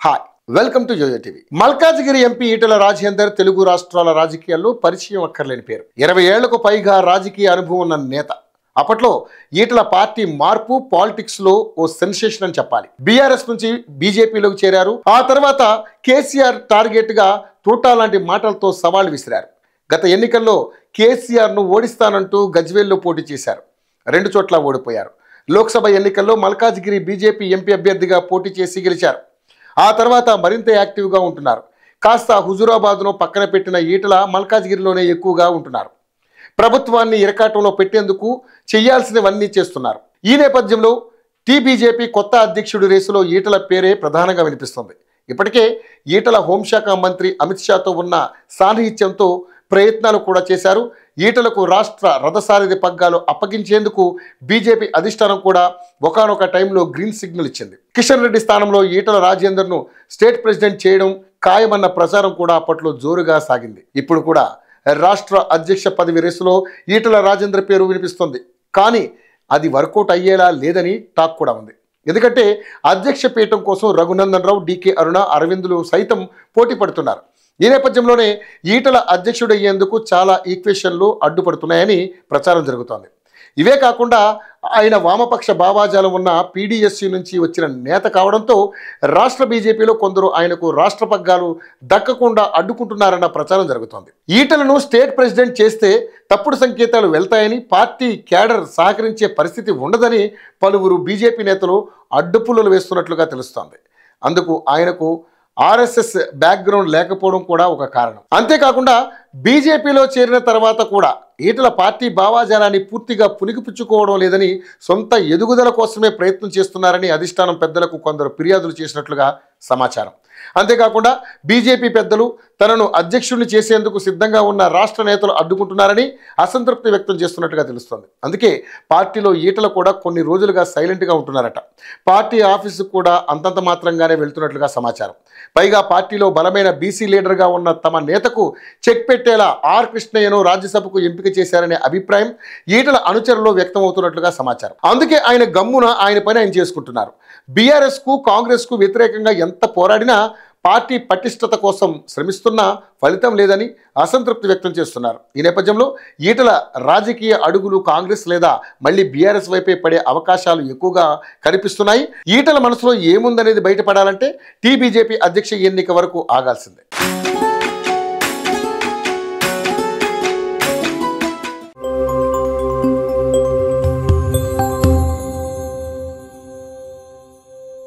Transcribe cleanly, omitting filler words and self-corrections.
Hi, welcome to Joyo TV. Malkajgiri MP Etela Rajender Telugu రాష్ట్రాల రాజకీయాల్లో పరిచయం అక్కర్లేని పేరు. 20 ఏళ్లకు పైగా రాజకీయ అనుభవం ఉన్న నేత. అప్పట్లో ఈటెల పార్టీ మార్పు పాలిటిక్స్ లో ఓ సెన్సేషన్ అని చెప్పాలి. బీఆర్ఎస్ నుంచి బీజేపీలోకి చేరారు. ఆ తర్వాత కేసీఆర్ టార్గెట్ గా తూటా లాంటి మాటలతో సవాల్ విసిరారు. గత ఎన్నికల్లో కేసీఆర్ ను ఓడిస్తానంటూ గజ్వేల్లో పోటీ చేశారు. 2 చోట్ల ఓడిపోయారు. లోక్సభ ఎన్నికల్లో మల్కాజిగిరి బీజేపీ ఎంపీ అభ్యర్థిగా పోటీ చేసి గెలిచారు. ఆ తర్వాత మరింత యాక్టివ్గా ఉంటున్నారు. కాస్త హుజూరాబాద్ను పక్కన పెట్టిన ఈటెల మల్కాజిగిరిలోనే ఎక్కువగా ఉంటున్నారు. ప్రభుత్వాన్ని ఇరకాటంలో పెట్టేందుకు చేయాల్సినవన్నీ చేస్తున్నారు. ఈ నేపథ్యంలో టీబీజేపీ కొత్త అధ్యక్షుడి రేసులో ఈటెల పేరే ప్రధానంగా వినిపిస్తుంది. ఇప్పటికే ఈటెల హోంశాఖ మంత్రి అమిత్ షాతో ఉన్న సాన్నిహిత్యంతో ప్రయత్నాలు కూడా చేశారు. ఈటెలకు రాష్ట్ర రథసారథి పగ్గాలు అప్పగించేందుకు బీజేపీ అధిష్టానం కూడా ఒకానొక టైంలో గ్రీన్ సిగ్నల్ ఇచ్చింది. కిషన్ రెడ్డి స్థానంలో ఈటెల రాజేందర్ను స్టేట్ ప్రెసిడెంట్ చేయడం ఖాయమన్న ప్రచారం కూడా అప్పట్లో జోరుగా సాగింది. ఇప్పుడు కూడా రాష్ట్ర అధ్యక్ష పదవి రేసులో ఈటెల రాజేందర్ పేరు వినిపిస్తుంది. కానీ అది వర్కౌట్ అయ్యేలా లేదని టాక్ కూడా ఉంది. ఎందుకంటే అధ్యక్ష పీఠం కోసం రఘునందన్ రావు, డీకే అరుణ, అరవిందులు సైతం పోటీ పడుతున్నారు. ఈ నేపథ్యంలోనే ఈటెల అధ్యక్షుడయ్యేందుకు చాలా ఈక్వేషన్లు అడ్డుపడుతున్నాయని ప్రచారం జరుగుతోంది. ఇవే కాకుండా ఆయన వామపక్ష భావాజాలం ఉన్న పీడీఎస్సీ నుంచి వచ్చిన నేత కావడంతో రాష్ట్ర బీజేపీలో కొందరు ఆయనకు రాష్ట్ర పగ్గాలు దక్కకుండా అడ్డుకుంటున్నారన్న ప్రచారం జరుగుతోంది. ఈటెలను స్టేట్ ప్రెసిడెంట్ చేస్తే తప్పుడు సంకేతాలు వెళ్తాయని, పార్టీ క్యాడర్ సహకరించే పరిస్థితి ఉండదని పలువురు బీజేపీ నేతలు అడ్డుపుల్లలు వేస్తున్నట్లుగా తెలుస్తోంది. అందుకు ఆయనకు ఆర్ఎస్ఎస్ బ్యాక్గ్రౌండ్ లేకపోవడం కూడా ఒక కారణం. అంతేకాకుండా బీజేపీలో చేరిన తర్వాత కూడా ఈటెల పార్టీ భావాజాలాన్ని పూర్తిగా పునికిపుచ్చుకోవడం లేదని, సొంత ఎదుగుదల కోసమే ప్రయత్నం చేస్తున్నారని అధిష్టానం పెద్దలకు కొందరు ఫిర్యాదులు చేసినట్లుగా సమాచారం. అంతేకాకుండా బీజేపీ పెద్దలు తనను అధ్యక్షుడిని చేసేందుకు సిద్ధంగా ఉన్న రాష్ట్ర నేతలు అడ్డుకుంటున్నారని అసంతృప్తి వ్యక్తం చేస్తున్నట్టుగా తెలుస్తోంది. అందుకే పార్టీలో ఈటెల కూడా కొన్ని రోజులుగా సైలెంట్గా ఉంటున్నారట. పార్టీ ఆఫీసుకు కూడా అంతంత మాత్రంగానే వెళ్తున్నట్లుగా సమాచారం. పైగా పార్టీలో బలమైన బీసీ లీడర్గా ఉన్న తమ నేతకు చెక్ పెట్టేలా ఆర్ కృష్ణయ్యను రాజ్యసభకు ఎంపిక చేశారనే అభిప్రాయం ఈటెల అనుచరులో వ్యక్తమవుతున్నట్లుగా సమాచారం. అందుకే ఆయన గమ్మున ఆయన పని ఆయన చేసుకుంటున్నారు. బీఆర్ఎస్కు కాంగ్రెస్కు వ్యతిరేకంగా ఎంత పోరాడినా, పార్టీ పటిష్టత కోసం శ్రమిస్తున్నా ఫలితం లేదని అసంతృప్తి వ్యక్తం చేస్తున్నారు. ఈ నేపథ్యంలో ఈటెల రాజకీయ అడుగులు కాంగ్రెస్ లేదా మళ్ళీ బీఆర్ఎస్ వైపే పడే అవకాశాలు ఎక్కువగా కనిపిస్తున్నాయి. ఈటెల మనసులో ఏముందనేది బయటపడాలంటే టీబీజేపీ అధ్యక్ష ఎన్నిక వరకు ఆగాల్సిందే.